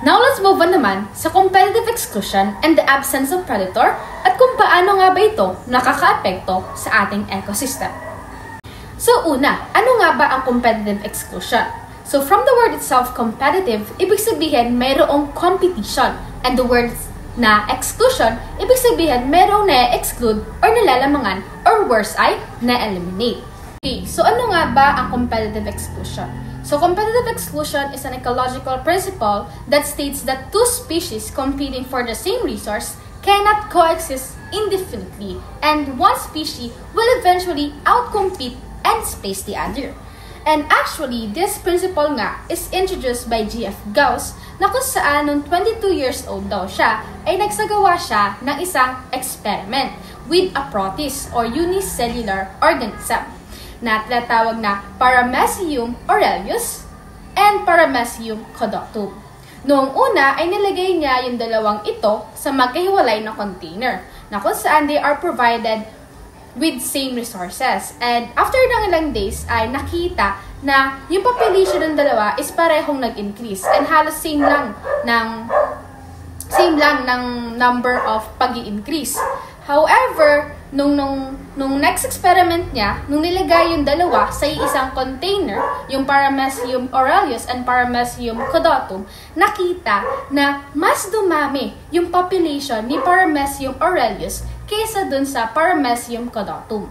Now let's move on naman sa competitive exclusion and the absence of predator at kung paano nga ba ito nakakaapekto sa ating ecosystem. So una, ano nga ba ang competitive exclusion? So from the word itself, competitive, ibig sabihin mayroong competition, and the word na exclusion, ibig sabihin mayroong na-exclude or nalalamangan or worse ay na-eliminate. Okay, so ano nga ba ang competitive exclusion? So competitive exclusion is an ecological principle that states that two species competing for the same resource cannot coexist indefinitely, and one species will eventually outcompete and space the other. And actually, this principle nga is introduced by G.F. Gauss na kung saan nung 22 years old daw siya ay nagsagawa siya ng isang experiment with a protist or unicellular organism na tinatawag na Paramecium aurelius and Paramecium codotum. Noong una ay nilagay niya yung dalawang ito sa magkahiwalay na container na kung saan they are provided with same resources. And after ng ilang days ay nakita na yung population ng dalawa is parehong nag-increase and halos same lang ng number of pag-i-increase. However, nung next experiment niya, nung nilagay yung dalawa sa isang container, yung Paramecium aurelius and Paramecium codotum, nakita na mas dumami yung population ni Paramecium aurelius kaysa dun sa Paramecium codotum.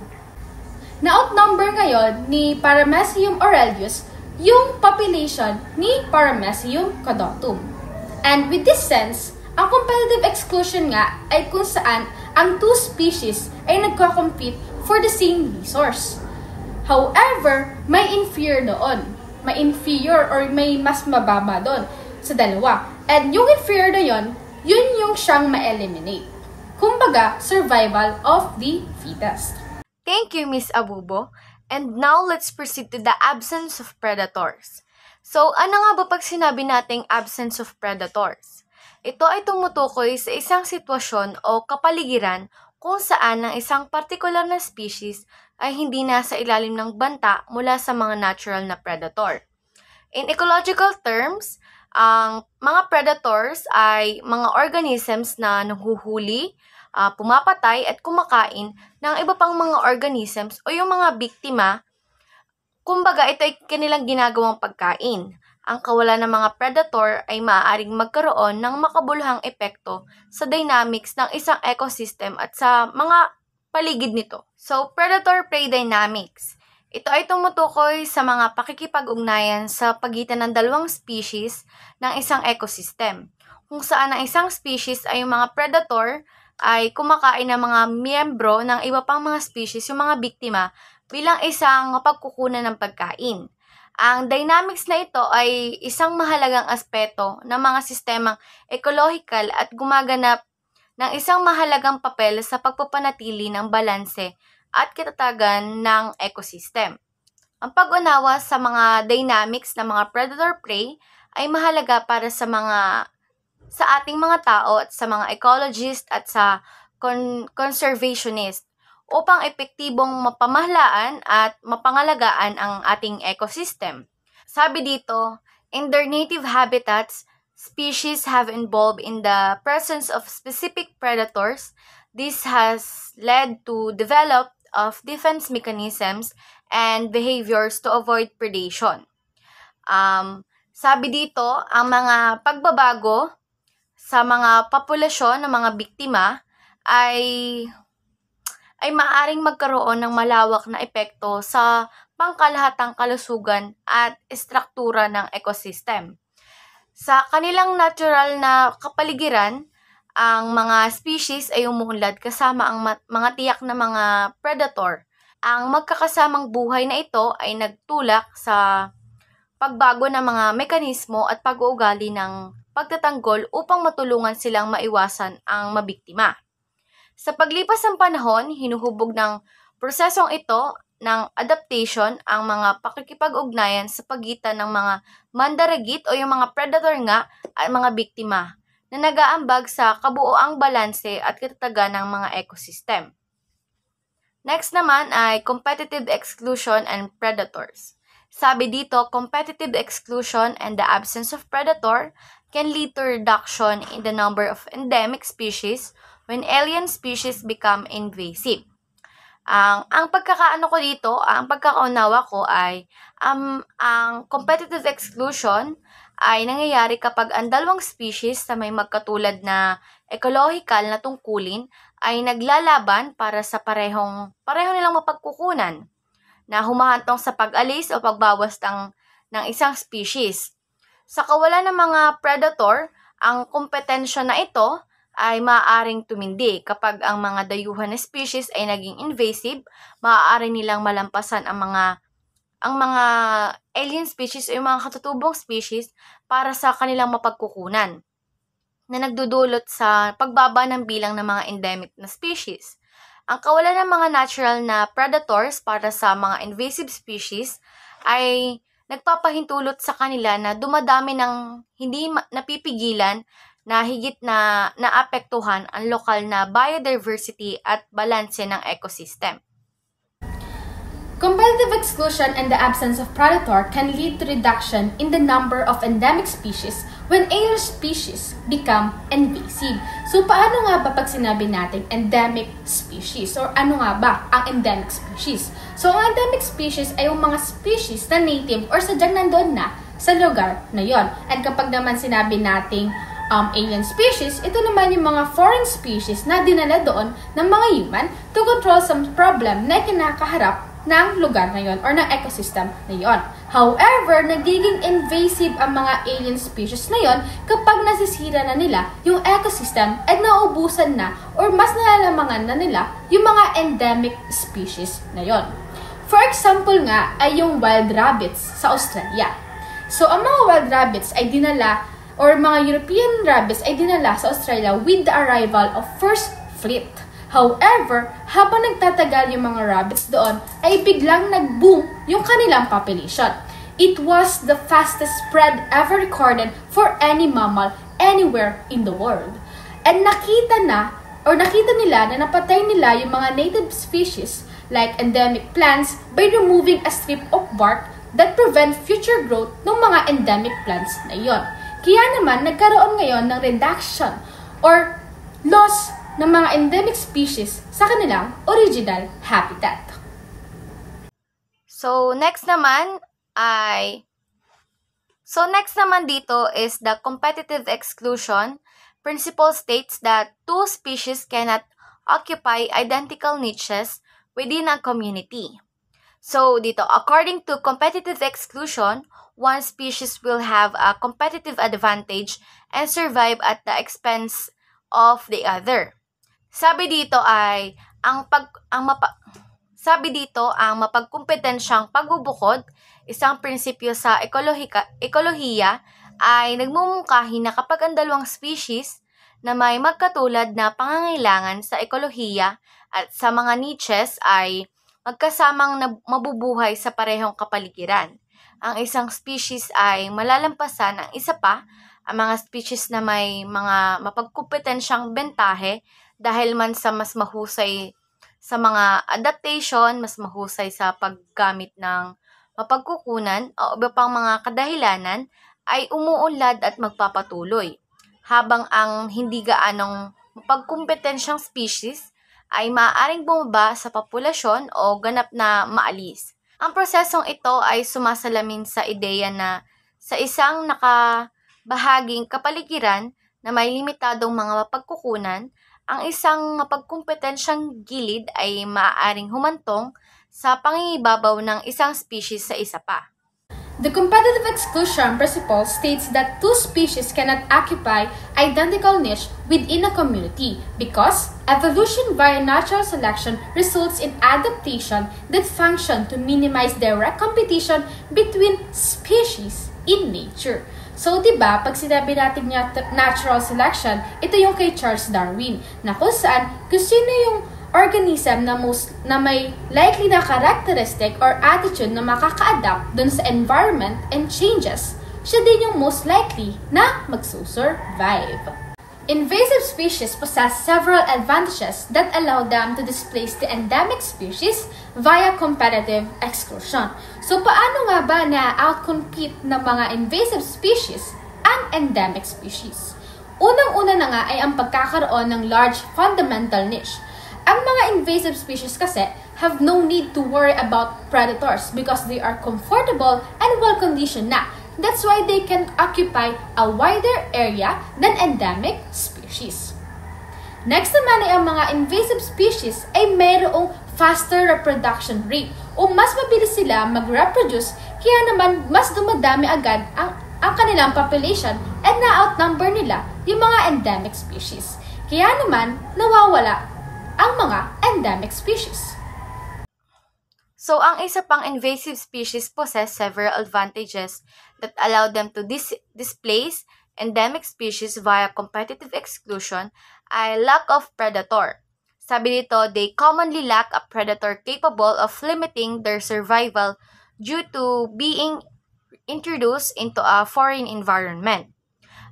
Na-outnumber ngayon ni Paramecium aurelius yung population ni Paramecium codotum. And with this sense, ang competitive exclusion nga ay kung saan ang two species ay nagko-compete for the same resource. However, may inferior doon. May inferior or may mas mababa doon sa dalawa. And yung inferior na yun yung siyang ma-eliminate. Kumbaga, survival of the fittest. Thank you, Miss Abubo. And now, let's proceed to the absence of predators. So, ano nga ba pag sinabi nating absence of predators? Ito ay tumutukoy sa isang sitwasyon o kapaligiran kung saan ang isang partikular na species ay hindi nasa ilalim ng banta mula sa mga natural na predator. In ecological terms, ang mga predators ay mga organisms na nanghuhuli, pumapatay at kumakain ng iba pang mga organisms o yung mga biktima. Kumbaga, ito ay kanilang ginagawang pagkain. Ang kawalan ng mga predator ay maaaring magkaroon ng makabuluhang epekto sa dynamics ng isang ecosystem at sa mga paligid nito. So, predator-prey dynamics. Ito ay tumutukoy sa mga pakikipag-ugnayan sa pagitan ng dalawang species ng isang ecosystem, kung saan ang isang species ay yung mga predator ay kumakain ng mga miyembro ng iba pang mga species, yung mga biktima, bilang isang pagkukunan ng pagkain. Ang dynamics na ito ay isang mahalagang aspeto ng mga sistemang ecological at gumaganap ng isang mahalagang papel sa pagpapanatili ng balanse at katatagan ng ecosystem. Ang pag-unawa sa mga dynamics ng mga predator-prey ay mahalaga para sa ating mga tao at sa mga ecologist at sa conservationist upang epektibong mapamahalaan at mapangalagaan ang ating ecosystem. Sabi dito, in their native habitats, species have evolved in the presence of specific predators. This has led to develop of defense mechanisms and behaviors to avoid predation. Sabi dito, ang mga pagbabago sa mga populasyon ng mga biktima ay maaaring magkaroon ng malawak na epekto sa pangkalahatang kalusugan at estruktura ng ecosystem. Sa kanilang natural na kapaligiran, ang mga species ay umuunlad kasama ang mga tiyak na mga predator. Ang magkakasamang buhay na ito ay nagtulak sa pagbago ng mga mekanismo at pag-uugali ng pagtatanggol upang matulungan silang maiwasan ang mabiktima. Sa paglipas ng panahon, hinuhubog ng prosesong ito ng adaptation ang mga pakikipag-ugnayan sa pagitan ng mga mandaragit o yung mga predator nga at mga biktima na nag-aambag sa kabuoang balanse at katatagan ng mga ecosystem. Next naman ay competitive exclusion and predators. Sabi dito, competitive exclusion and the absence of predator can lead to reduction in the number of endemic species when alien species become invasive. Ang pagkakaano ko dito, ang pagkakaunawa ko ay ang competitive exclusion ay nangyayari kapag ang dalawang species na may magkatulad na ecological na tungkulin ay naglalaban para sa pareho nilang mapagkukunan na humahantong sa pag-alis o pagbawas ng isang species. Sa kawalan ng mga predator, ang kompetensya na ito ay maaaring tumindi. Kapag ang mga dayuhan na species ay naging invasive, maaari nilang malampasan ang mga alien species o yung mga katutubong species para sa kanilang mapagkukunan na nagdudulot sa pagbaba ng bilang ng mga endemic na species. Ang kawalan ng mga natural na predators para sa mga invasive species ay nagpapahintulot sa kanila na dumadami ng hindi napipigilan na higit na naapektuhan ang lokal na biodiversity at balanse ng ecosystem. Competitive exclusion and the absence of predator can lead to reduction in the number of endemic species when alien species become invasive. So, paano nga ba pag sinabi natin endemic species? Or ano nga ba ang endemic species? So, ang endemic species ay yung mga species na native or sadyang nandoon na sa lugar na yon. At kapag naman sinabi nating alien species, ito naman yung mga foreign species na dinala doon ng mga human to control some problem na kinakaharap ng lugar na yon or ng ecosystem na yon. However, nagiging invasive ang mga alien species na yon kapag nasisira na nila yung ecosystem at naubusan na or mas nalalamangan na nila yung mga endemic species na yon. For example nga ay yung wild rabbits sa Australia. So, ang mga wild rabbits ay dinala or mga European rabbits ay dinala sa Australia with the arrival of first fleet. However, habang nagtatagal yung mga rabbits doon, ay biglang nag-boom yung kanilang population. It was the fastest spread ever recorded for any mammal anywhere in the world. And nakita nila na napatay nila yung mga native species like endemic plants by removing a strip of bark that prevent future growth ng mga endemic plants na iyon. Kaya naman, nagkaroon ngayon ng reduction or loss ng mga endemic species sa kanilang original habitat. So, next naman dito is the competitive exclusion. Principle states that two species cannot occupy identical niches within a community. So, dito, according to competitive exclusion, one species will have a competitive advantage and survive at the expense of the other. Sabi dito ang mapagkumpetensyang pagbubukod, isang prinsipyo sa ekolohiya ay nagmumungkahi na kapag ang dalawang species na may magkatulad na pangangailangan sa ekolohiya at sa mga niches ay magkasamang mabubuhay sa parehong kapaligiran. Ang isang species ay malalampasan ang isa pa, ang mga species na may mga mapagkumpetensyang bentahe dahil man sa mas mahusay sa mga adaptation, mas mahusay sa paggamit ng mapagkukunan o iba pang mga kadahilanan ay umuunlad at magpapatuloy. Habang ang hindi gaanong mapagkumpetensyang species ay maaaring bumaba sa populasyon o ganap na maalis. Ang prosesong ito ay sumasalamin sa ideya na sa isang nakabahaging kapaligiran na may limitadong mga mapagkukunan, ang isang mapagkumpetensyang gilid ay maaaring humantong sa pangingibabaw ng isang species sa isa pa. The competitive exclusion principle states that two species cannot occupy identical niche within a community because evolution via natural selection results in adaptation that function to minimize direct competition between species in nature. So, diba, pag sinabi natin niya natural selection, ito yung kay Charles Darwin, na kung sino yung organism na may likely na characteristic or attitude na makaka-adapt dun sa environment and changes, siya din yung most likely na magsusurvive. Invasive species possess several advantages that allow them to displace the endemic species via competitive exclusion. So paano nga ba na-outcompete ng mga invasive species ang endemic species? Unang-una na nga ay ang pagkakaroon ng large fundamental niche. Ang mga invasive species kasi have no need to worry about predators because they are comfortable and well-conditioned na. That's why they can occupy a wider area than endemic species. Next naman ay ang mga invasive species ay mayroong faster reproduction rate o mas mabilis sila mag-reproduce kaya naman mas dumadami agad ang kanilang population and na-outnumber nila yung mga endemic species. Kaya naman nawawala ang mga endemic species. So, ang isa pang invasive species possess several advantages that allow them to displace endemic species via competitive exclusion ay lack of predator. Sabi dito, they commonly lack a predator capable of limiting their survival due to being introduced into a foreign environment.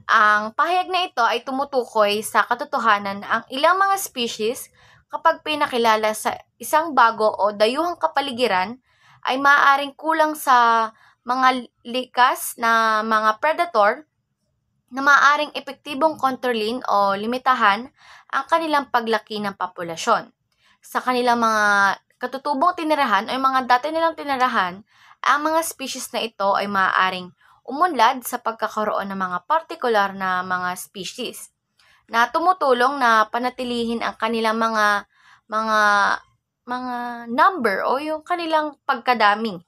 Ang pahayag na ito ay tumutukoy sa katotohanan na ang ilang mga species kapag pinakilala sa isang bago o dayuhang kapaligiran ay maaaring kulang sa mga likas na mga predator na maaaring epektibong kontrolin o limitahan ang kanilang paglaki ng populasyon. Sa kanilang mga katutubong tinirahan o mga dati nilang tinirahan, ang mga species na ito ay maaaring umunlad sa pagkakaroon ng mga partikular na mga species na tumutulong na panatilihin ang kanilang mga number o yung kanilang pagkadami.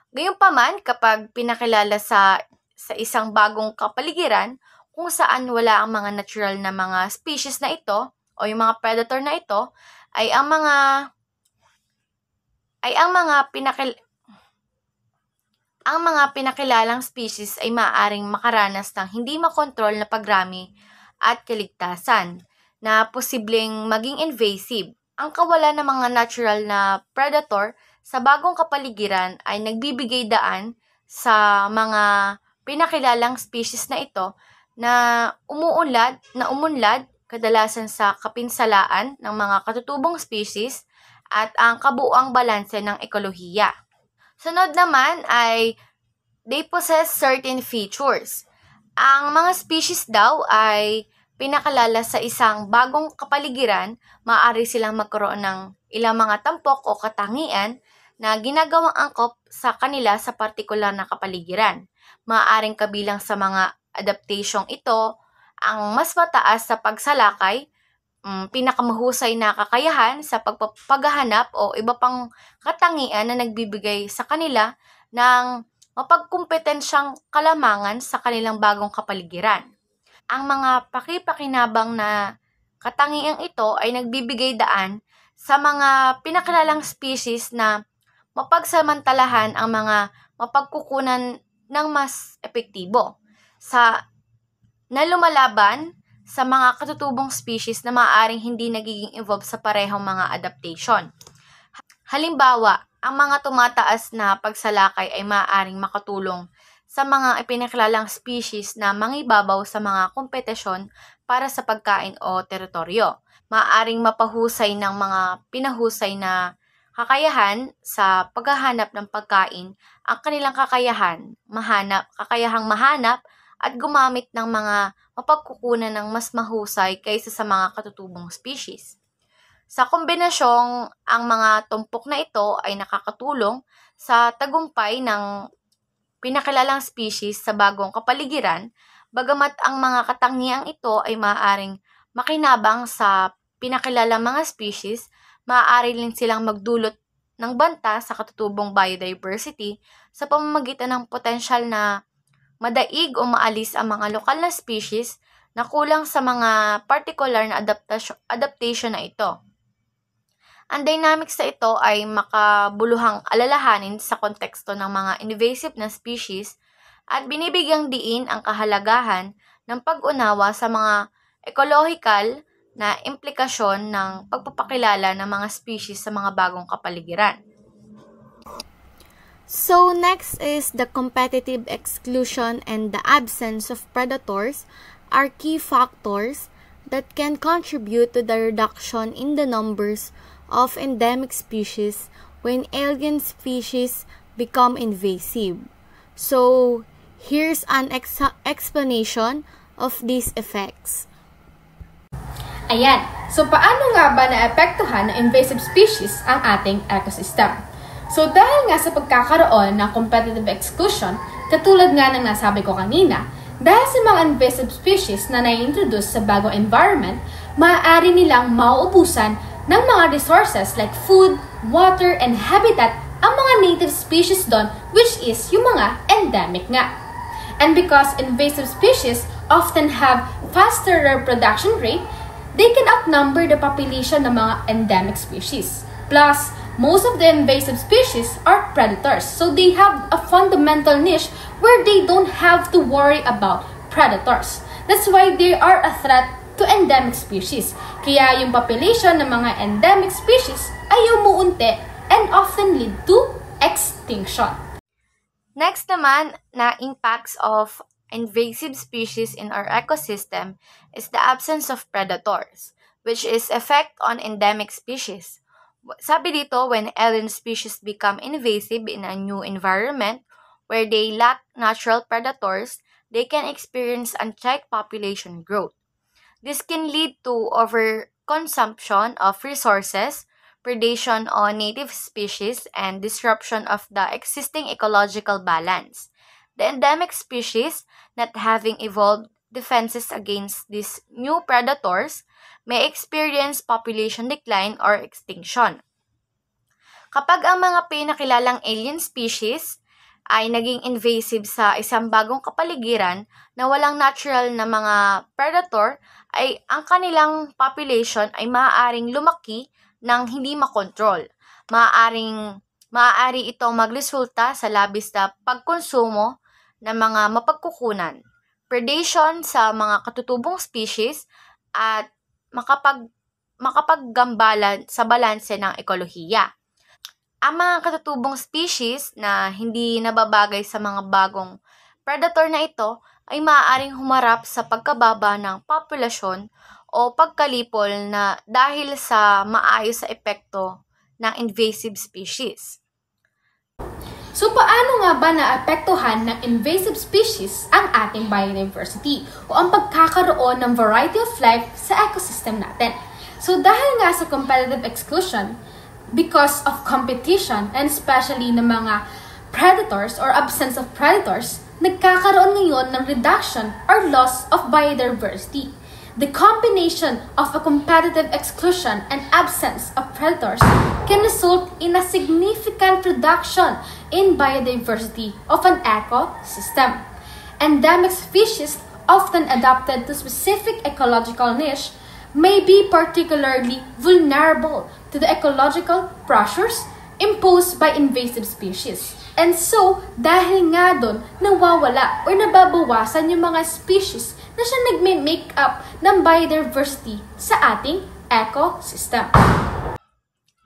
Gayunpaman, kapag pinakilala sa isang bagong kapaligiran kung saan wala ang mga natural na mga species na ito o yung mga predator na ito, ay ang mga pinakilalang species ay maaaring makaranas ng hindi makontrol na pagrami at kaligtasan na posibleng maging invasive. Ang kawalan ng mga natural na predator sa bagong kapaligiran ay nagbibigay daan sa mga pinakilalang species na ito na umunlad kadalasan sa kapinsalaan ng mga katutubong species at ang kabuuang balanse ng ekolohiya. Sunod naman ay they possess certain features. Ang mga species daw ay pinakalala sa isang bagong kapaligiran, maaari silang magkaroon ng ilang mga tampok o katangian na ginagawang angkop sa kanila sa partikular na kapaligiran. Maaaring kabilang sa mga adaptasyong ito ang mas mataas sa pagsalakay, pinakamahusay na kakayahan sa pagpapahanap o iba pang katangian na nagbibigay sa kanila ng mapagkumpetensyang kalamangan sa kanilang bagong kapaligiran. Ang mga pakipakinabang na katangiang ito ay nagbibigay daan sa mga pinakilalang species na mapagsamantalahan ang mga mapagkukunan ng mas epektibo na lumalaban sa mga katutubong species na maaaring hindi nagiging involved sa parehong mga adaptation. Halimbawa, ang mga tumataas na pagsalakay ay maaaring makatulong sa mga ipinakilalang species na mangibabaw sa mga kompetisyon para sa pagkain o teritoryo. Maaaring mapahusay ng mga pinahusay na kakayahan sa paghahanap ng pagkain ang kanilang kakayahang mahanap at gumamit ng mga mapagkukunan ng mas mahusay kaysa sa mga katutubong species. Sa kombinasyong, ang mga tumpok na ito ay nakakatulong sa tagumpay ng pinakilalang species sa bagong kapaligiran, bagamat ang mga katangiang ito ay maaaring makinabang sa pinakilalang mga species, maaari rin silang magdulot ng banta sa katutubong biodiversity sa pamamagitan ng potensyal na madaig o maalis ang mga lokal na species na kulang sa mga particular na adaptation na ito. Ang dynamics na ito ay makabuluhang alalahanin sa konteksto ng mga invasive na species at binibigyang diin ang kahalagahan ng pag-unawa sa mga ecological na implikasyon ng pagpapakilala ng mga species sa mga bagong kapaligiran. So next is the competitive exclusion and the absence of predators. are key factors that can contribute to the reduction in the numbers of endemic species when alien species become invasive. So, here's an explanation of these effects. Ayan, so paano nga ba naapektuhan ng invasive species ang ating ecosystem? So dahil nga sa pagkakaroon ng competitive exclusion, katulad nga ng nasabi ko kanina, dahil sa mga invasive species na na-introduce sa bagong environment, maaari nilang mauubusan ng mga resources like food, water, and habitat ang mga native species doon, which is yung mga endemic nga. And because invasive species often have faster reproduction rate, they can outnumber the population ng mga endemic species. Plus, most of the invasive species are predators, so they have a fundamental niche where they don't have to worry about predators. That's why they are a threat to endemic species. Kaya yung population ng mga endemic species ay umuunti and often lead to extinction. Next naman na impacts of invasive species in our ecosystem is the absence of predators, which is effect on endemic species. Sabi dito, when alien species become invasive in a new environment where they lack natural predators, they can experience unchecked population growth. This can lead to overconsumption of resources, predation on native species, and disruption of the existing ecological balance. The endemic species, not having evolved defenses against these new predators, may experience population decline or extinction. Kapag ang mga pinakilalang alien species ay naging invasive sa isang bagong kapaligiran na walang natural na mga predator, ay ang kanilang population ay maaaring lumaki ng hindi makontrol. Maaari itong magresulta sa labis na pagkonsumo ng mga mapagkukunan, predation sa mga katutubong species, at makapaggambalan sa balanse ng ekolohiya. Ang mga katutubong species na hindi nababagay sa mga bagong predator na ito ay maaaring humarap sa pagkababa ng populasyon o pagkalipol na dahil sa maayos sa epekto ng invasive species. So paano nga ba naapektuhan ng invasive species ang ating biodiversity o ang pagkakaroon ng variety of life sa ecosystem natin? So dahil nga sa competitive exclusion, because of competition and especially ng mga predators or absence of predators, nagkakaroon ngayon ng reduction or loss of biodiversity. The combination of a competitive exclusion and absence of predators can result in a significant reduction in biodiversity of an ecosystem. Endemic species, often adapted to specific ecological niche, may be particularly vulnerable to the ecological pressures imposed by invasive species. And so, dahil nga doon, nawawala o nababawasan yung mga species na siya nagme-make up ng biodiversity sa ating ecosystem.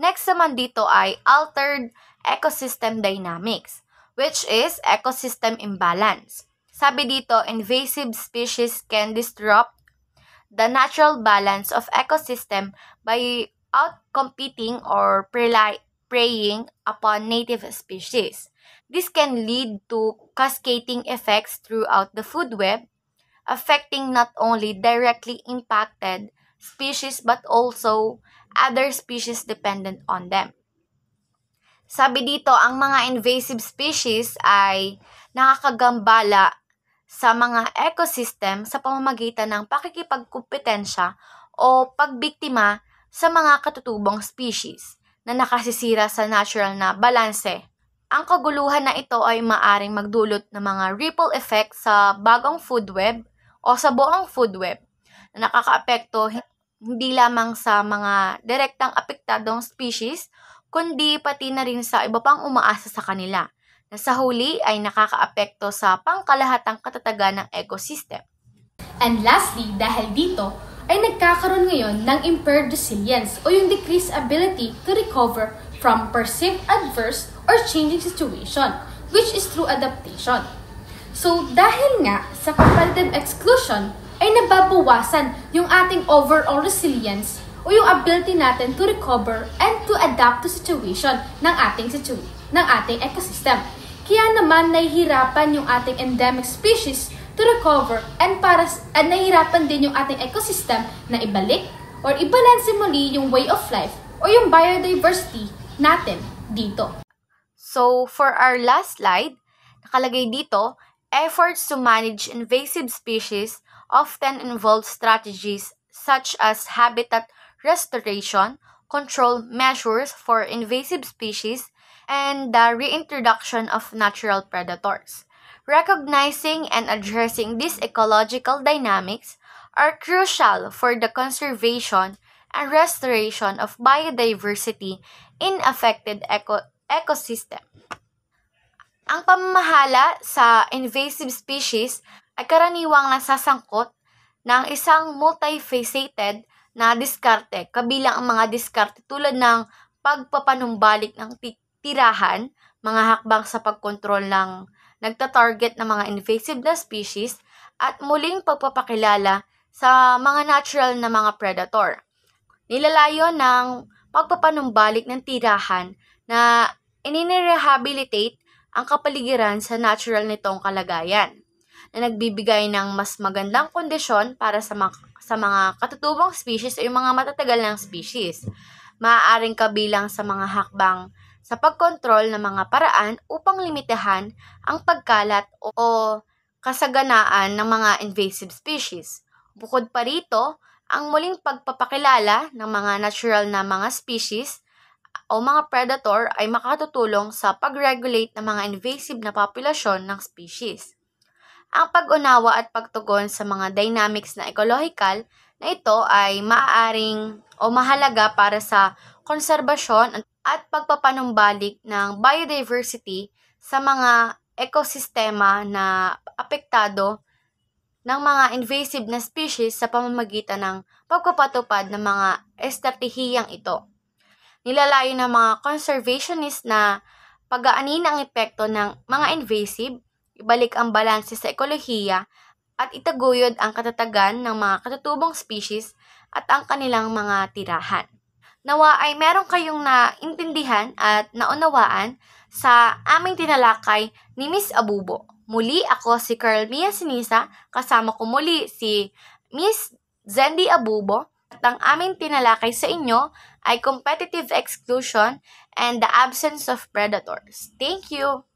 Next naman dito ay altered ecosystem dynamics, which is ecosystem imbalance. Sabi dito, invasive species can disrupt the natural balance of ecosystem by outcompeting or preying upon native species. This can lead to cascading effects throughout the food web, affecting not only directly impacted species but also other species dependent on them. Sabi dito, ang mga invasive species ay nakakagambala sa mga ecosystem sa pamamagitan ng pakikipagkumpetensya o pagbiktima sa mga katutubong species na nakasisira sa natural na balanse. Ang kaguluhan na ito ay maaring magdulot ng mga ripple effect sa bagong food web o sa buong food web na nakakaapekto hindi lamang sa mga direktang apektadong species, kundi pati na rin sa iba pang umaasa sa kanila, na sa huli ay nakakaapekto sa pangkalahatang katatagan ng ecosystem. And lastly, dahil dito, ay nagkakaroon ngayon ng impaired resilience o yung decreased ability to recover from perceived adverse or changing situation, which is through adaptation. So, dahil nga sa competitive exclusion, ay nababawasan yung ating overall resilience o yung ability natin to recover and to adapt to situation ng ating ecosystem. Kaya naman nahihirapan yung ating endemic species to recover and nahihirapan din yung ating ecosystem na ibalik or ibalanse muli yung way of life o yung biodiversity natin dito. So, for our last slide, nakalagay dito, efforts to manage invasive species often involve strategies such as habitat restoration, control measures for invasive species, and the reintroduction of natural predators. Recognizing and addressing these ecological dynamics are crucial for the conservation and restoration of biodiversity in affected ecosystem. Ang pamamahala sa invasive species ay karaniwang nasasangkot ng isang multifaceted na diskarte, kabilang ang mga diskarte tulad ng pagpapanumbalik ng tirahan, mga hakbang sa pagkontrol ng nagtatarget ng mga invasive na species, at muling pagpapakilala sa mga natural na mga predator. Nilalayo ng pagpapanumbalik ng tirahan na ininirehabilitate ang kapaligiran sa natural nitong kalagayan, na nagbibigay ng mas magandang kondisyon para sa mga katutubong species o yung mga matatagal ng species. Maaaring kabilang sa mga hakbang sa pagkontrol ng mga paraan upang limitahan ang pagkalat o kasaganaan ng mga invasive species. Bukod pa rito, ang muling pagpapakilala ng mga natural na mga species o mga predator ay makatutulong sa pag-regulate ng mga invasive na populasyon ng species. Ang pag-unawa at pagtugon sa mga dynamics na ecological na ito ay maaaring o mahalaga para sa konserbasyon at pagpapanumbalik ng biodiversity sa mga ekosistema na apektado ng mga invasive na species sa pamamagitan ng pagpapatupad ng mga estratehiyang ito. Nilalayo ng mga conservationist na pag-aanin ang epekto ng mga invasive, ibalik ang balanse sa ekolohiya, at itaguyod ang katatagan ng mga katutubong species at ang kanilang mga tirahan. Nawa ay meron kayong naintindihan at naunawaan sa aming tinalakay ni Miss Abubo. Muli ako si Carlmia Sinisa, kasama ko muli si Miss Zendy Abubo, at ang aming tinalakay sa inyo ay competitive exclusion and the absence of predators. Thank you!